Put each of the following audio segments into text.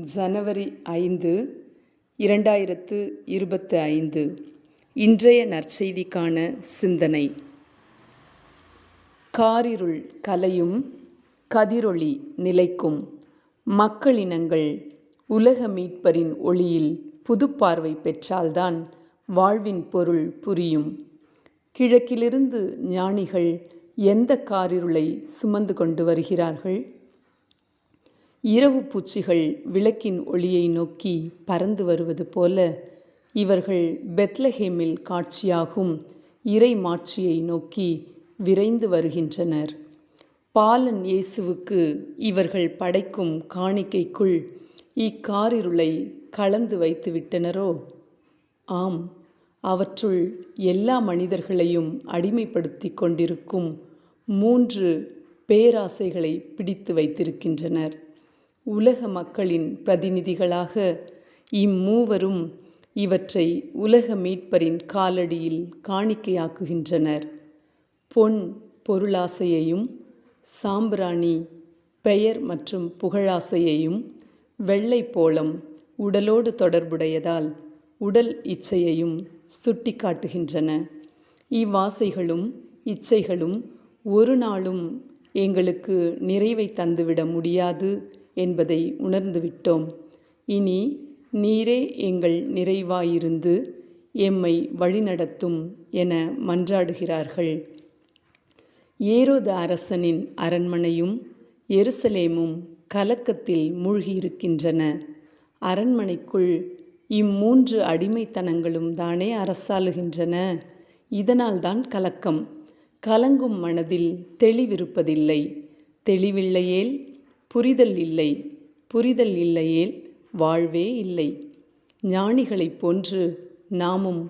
ஜனவரி 5, 2025. இன்றைய நற்செய்திக்கான சிந்தனை. காரிருள் கலையும், கதிரொளி நிலைக்கும். மக்களினங்கள் உலக மீட்பரின் ஒளியில் புதுப்பார்வை பெற்றால்தான் வாழ்வின் பொருள் புரியும். கிழக்கிலிருந்து ஞானிகள் எந்த காரிருளை சுமந்து கொண்டு வருகிறார்கள்? இரவு பூச்சிகள் விளக்கின் ஒளியை நோக்கி பறந்து வருவது போல இவர்கள் பெத்லஹேமில் காட்சியாகும் இறை மாட்சியை நோக்கி விரைந்து வருகின்றனர். பாலன் இயேசுவுக்கு இவர்கள் படைக்கும் காணிக்கைக்குள் இக்காரிருளை கலந்து வைத்து விட்டனரோ? ஆம், அவற்றுள் எல்லா மனிதர்களையும் அடிமைப்படுத்தி கொண்டிருக்கும் 3 பேராசைகளை பிடித்து வைத்திருக்கின்றனர். உலக மக்களின் பிரதிநிதிகளாக இம்மூவரும் இவற்றை உலக மீட்பரின் காலடியில் காணிக்கையாக்குகின்றனர். பொன் பொருளாசையையும், சாம்பிராணி பெயர் மற்றும் புகழாசையையும், வெள்ளை போளம் உடலோடு தொடர்புடையதால் உடல் இச்சையையும் சுட்டி காட்டுகின்றன. இவ்வாசைகளும் இச்சைகளும் ஒரு நாளும் எங்களுக்கு நிறைவை தந்துவிட முடியாது என்பதை உணர்ந்துவிட்டோம். இனி நீரே எங்கள் நிறைவாயிருந்து எம்மை வழிநடத்தும் என மன்றாடுகிறார்கள். ஏரோது அரசனின் அரண்மனையும் எருசலேமும் கலக்கத்தில் மூழ்கியிருக்கின்றன. அரண்மனைக்குள் இம்3 அடிமைத்தனங்களும் தானே அரசாளுகின்றன. இதனால்தான் கலக்கம். கலங்கும் மனதில் தெளிவிருப்பதில்லை. தெளிவில்லையேல் புரிதல் இல்லை. புரிதல் இல்லையேல் வாழ்வே இல்லை. ஞானிகளைப் போன்று நாமும்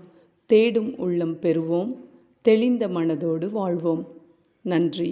தேடும் உள்ளம் பெறுவோம். தெளிந்த மனதோடு வாழ்வோம். நன்றி.